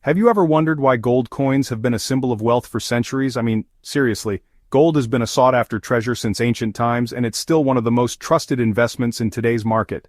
Have you ever wondered why gold coins have been a symbol of wealth for centuries? I mean, seriously, gold has been a sought-after treasure since ancient times, and it's still one of the most trusted investments in today's market.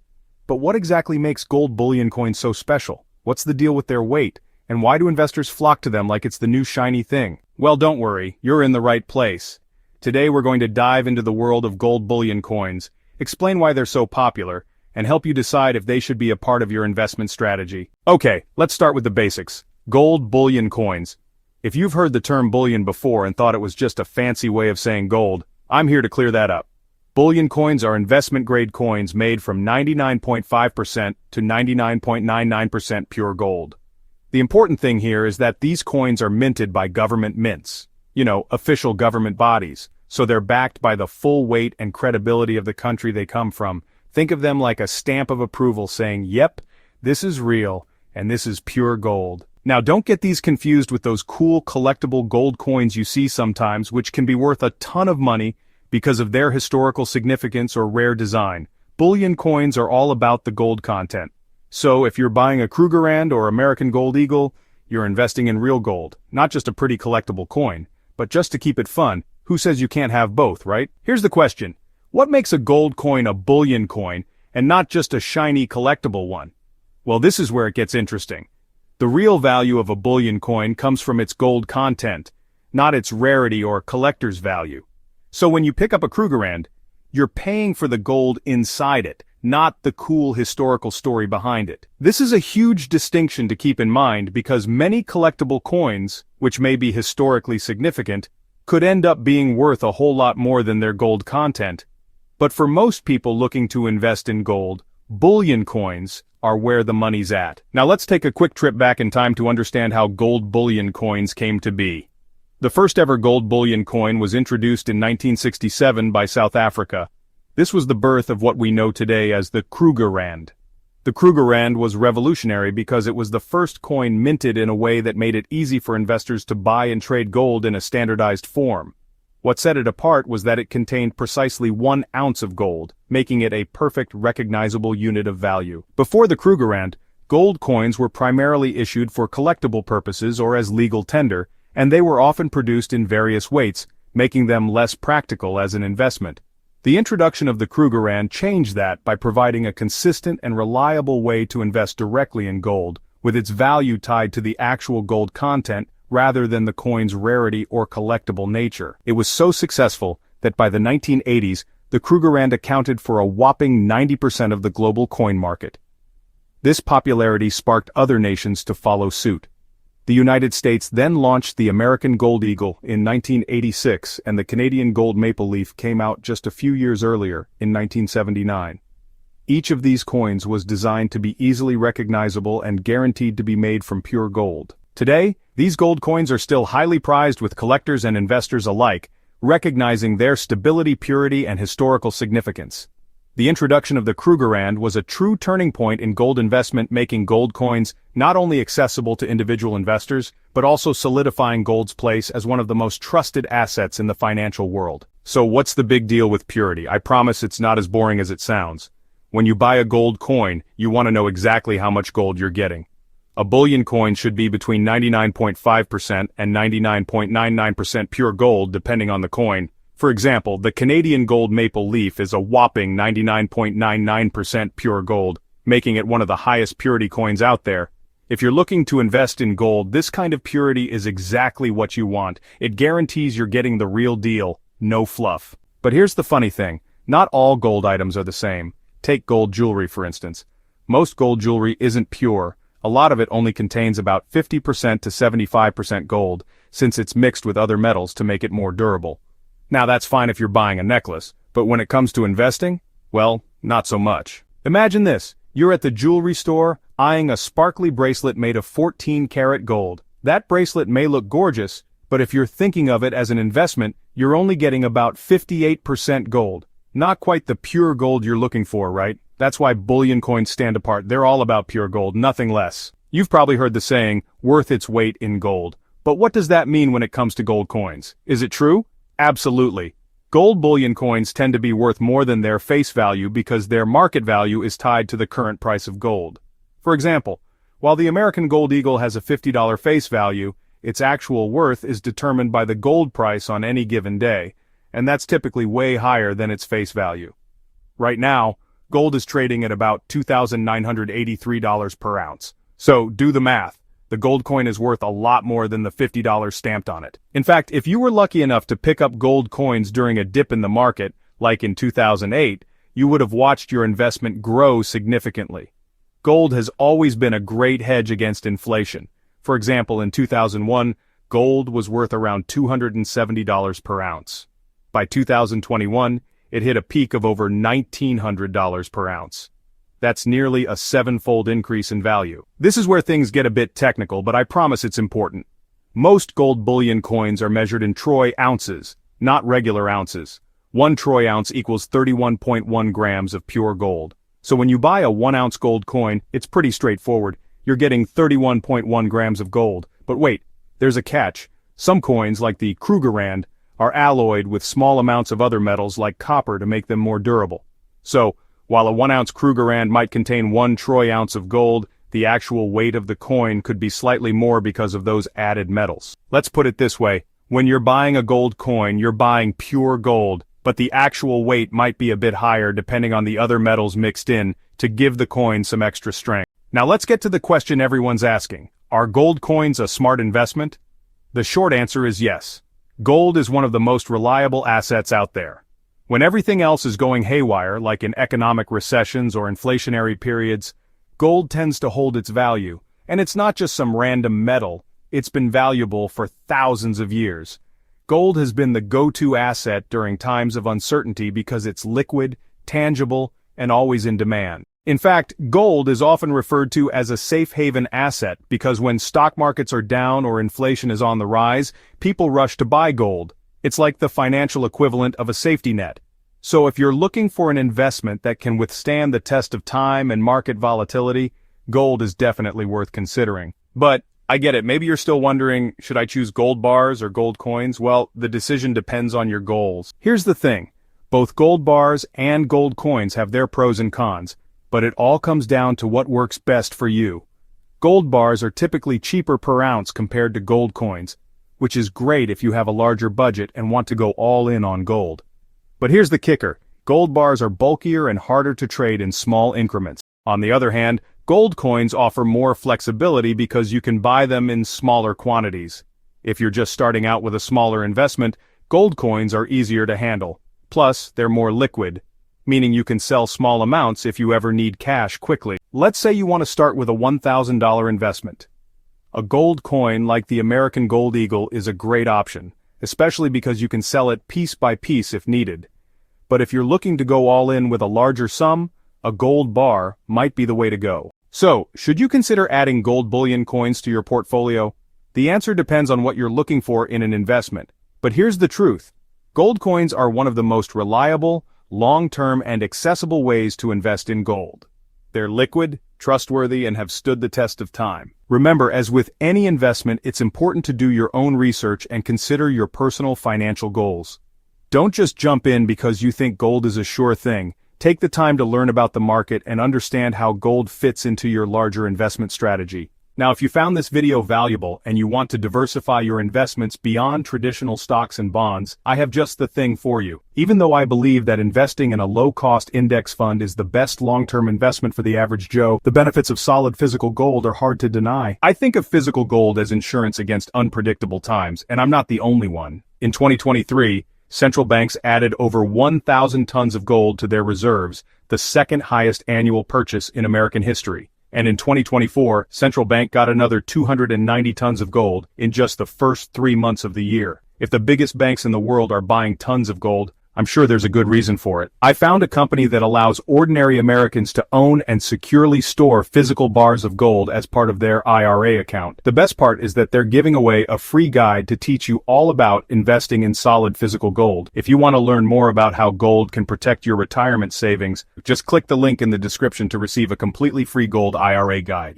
But what exactly makes gold bullion coins so special? What's the deal with their weight? And why do investors flock to them like it's the new shiny thing? Well, don't worry, you're in the right place. Today we're going to dive into the world of gold bullion coins, explain why they're so popular, and help you decide if they should be a part of your investment strategy. Okay, let's start with the basics. Gold bullion coins. If you've heard the term bullion before and thought it was just a fancy way of saying gold, I'm here to clear that up. Bullion coins are investment-grade coins made from 99.5% to 99.99% pure gold. The important thing here is that these coins are minted by government mints, official government bodies, so they're backed by the full weight and credibility of the country they come from. Think of them like a stamp of approval saying, yep, this is real, and this is pure gold. Now don't get these confused with those cool collectible gold coins you see sometimes, which can be worth a ton of money because of their historical significance or rare design. Bullion coins are all about the gold content. So if you're buying a Krugerrand or American Gold Eagle, you're investing in real gold, not just a pretty collectible coin. But just to keep it fun, who says you can't have both, right? Here's the question. What makes a gold coin a bullion coin and not just a shiny collectible one? Well, this is where it gets interesting. The real value of a bullion coin comes from its gold content, not its rarity or collector's value. So when you pick up a Krugerrand, you're paying for the gold inside it, not the cool historical story behind it. This is a huge distinction to keep in mind because many collectible coins, which may be historically significant, could end up being worth a whole lot more than their gold content. But for most people looking to invest in gold, bullion coins are where the money's at. Now let's take a quick trip back in time to understand how gold bullion coins came to be. The first ever gold bullion coin was introduced in 1967 by South Africa. This was the birth of what we know today as the Krugerrand. The Krugerrand was revolutionary because it was the first coin minted in a way that made it easy for investors to buy and trade gold in a standardized form. What set it apart was that it contained precisely 1 ounce of gold, making it a perfect recognizable unit of value. Before the Krugerrand, gold coins were primarily issued for collectible purposes or as legal tender, and they were often produced in various weights, making them less practical as an investment. The introduction of the Krugerrand changed that by providing a consistent and reliable way to invest directly in gold, with its value tied to the actual gold content rather than the coin's rarity or collectible nature. It was so successful that by the 1980s, the Krugerrand accounted for a whopping 90% of the global coin market. This popularity sparked other nations to follow suit. The United States then launched the American Gold Eagle in 1986, and the Canadian Gold Maple Leaf came out just a few years earlier, in 1979. Each of these coins was designed to be easily recognizable and guaranteed to be made from pure gold. Today, these gold coins are still highly prized with collectors and investors alike, recognizing their stability, purity, and historical significance. The introduction of the Krugerrand was a true turning point in gold investment, making gold coins not only accessible to individual investors, but also solidifying gold's place as one of the most trusted assets in the financial world. So what's the big deal with purity? I promise it's not as boring as it sounds. When you buy a gold coin, you want to know exactly how much gold you're getting. A bullion coin should be between 99.5% and 99.99% pure gold depending on the coin. For example, the Canadian Gold Maple Leaf is a whopping 99.99% pure gold, making it one of the highest purity coins out there. If you're looking to invest in gold, this kind of purity is exactly what you want. It guarantees you're getting the real deal, no fluff. But here's the funny thing, not all gold items are the same. Take gold jewelry for instance. Most gold jewelry isn't pure. A lot of it only contains about 50% to 75% gold, since it's mixed with other metals to make it more durable. Now that's fine if you're buying a necklace, but when it comes to investing, well, not so much. Imagine this, you're at the jewelry store, eyeing a sparkly bracelet made of 14-karat gold. That bracelet may look gorgeous, but if you're thinking of it as an investment, you're only getting about 58% gold. Not quite the pure gold you're looking for, right? That's why bullion coins stand apart. They're all about pure gold, nothing less. You've probably heard the saying, worth its weight in gold. But what does that mean when it comes to gold coins? Is it true? Absolutely. Gold bullion coins tend to be worth more than their face value because their market value is tied to the current price of gold. For example, While the American Gold Eagle has a $50 face value, its actual worth is determined by the gold price on any given day, and that's typically way higher than its face value. Right now, gold is trading at about $2,983 per ounce. So, do the math. The gold coin is worth a lot more than the $50 stamped on it. In fact, if you were lucky enough to pick up gold coins during a dip in the market, like in 2008, you would have watched your investment grow significantly. Gold has always been a great hedge against inflation. For example, in 2001, gold was worth around $270 per ounce. By 2021, it hit a peak of over $1,900 per ounce. That's nearly a 7-fold increase in value. This is where things get a bit technical, but I promise it's important. Most gold bullion coins are measured in troy ounces, not regular ounces. 1 troy ounce equals 31.1 grams of pure gold. So when you buy a 1-ounce gold coin, it's pretty straightforward. You're getting 31.1 grams of gold. But wait, there's a catch. Some coins, like the Krugerrand, are alloyed with small amounts of other metals like copper to make them more durable. So, while a 1-ounce Krugerrand might contain 1 troy ounce of gold, the actual weight of the coin could be slightly more because of those added metals. Let's put it this way. When you're buying a gold coin, you're buying pure gold, but the actual weight might be a bit higher depending on the other metals mixed in to give the coin some extra strength. Now let's get to the question everyone's asking. Are gold coins a smart investment? The short answer is yes. Gold is one of the most reliable assets out there. When everything else is going haywire, like in economic recessions or inflationary periods, gold tends to hold its value. And it's not just some random metal, it's been valuable for thousands of years. Gold has been the go-to asset during times of uncertainty because it's liquid, tangible, and always in demand. In fact, gold is often referred to as a safe haven asset because when stock markets are down or inflation is on the rise, people rush to buy gold. It's like the financial equivalent of a safety net. So if you're looking for an investment that can withstand the test of time and market volatility, gold is definitely worth considering. But I get it, maybe you're still wondering, should I choose gold bars or gold coins? Well, the decision depends on your goals. Here's the thing, both gold bars and gold coins have their pros and cons, but it all comes down to what works best for you. Gold bars are typically cheaper per ounce compared to gold coins, which is great if you have a larger budget and want to go all in on gold. But here's the kicker, gold bars are bulkier and harder to trade in small increments. On the other hand, gold coins offer more flexibility because you can buy them in smaller quantities. If you're just starting out with a smaller investment, gold coins are easier to handle. Plus, they're more liquid, meaning you can sell small amounts if you ever need cash quickly. Let's say you want to start with a $1,000 investment. A gold coin like the American Gold Eagle is a great option, especially because you can sell it piece by piece if needed. But if you're looking to go all in with a larger sum, a gold bar might be the way to go. So, should you consider adding gold bullion coins to your portfolio? The answer depends on what you're looking for in an investment. But here's the truth. Gold coins are one of the most reliable, long-term and accessible ways to invest in gold. They're liquid, trustworthy, and have stood the test of time. Remember, as with any investment, it's important to do your own research and consider your personal financial goals. Don't just jump in because you think gold is a sure thing. Take the time to learn about the market and understand how gold fits into your larger investment strategy. Now, if you found this video valuable and you want to diversify your investments beyond traditional stocks and bonds, I have just the thing for you. Even though I believe that investing in a low-cost index fund is the best long-term investment for the average Joe, the benefits of solid physical gold are hard to deny. I think of physical gold as insurance against unpredictable times, and I'm not the only one. In 2023, central banks added over 1,000 tons of gold to their reserves, the second highest annual purchase in American history. And in 2024, central bank got another 290 tons of gold in just the first 3 months of the year. If the biggest banks in the world are buying tons of gold, I'm sure there's a good reason for it. I found a company that allows ordinary Americans to own and securely store physical bars of gold as part of their IRA account. The best part is that they're giving away a free guide to teach you all about investing in solid physical gold. If you want to learn more about how gold can protect your retirement savings, just click the link in the description to receive a completely free gold IRA guide.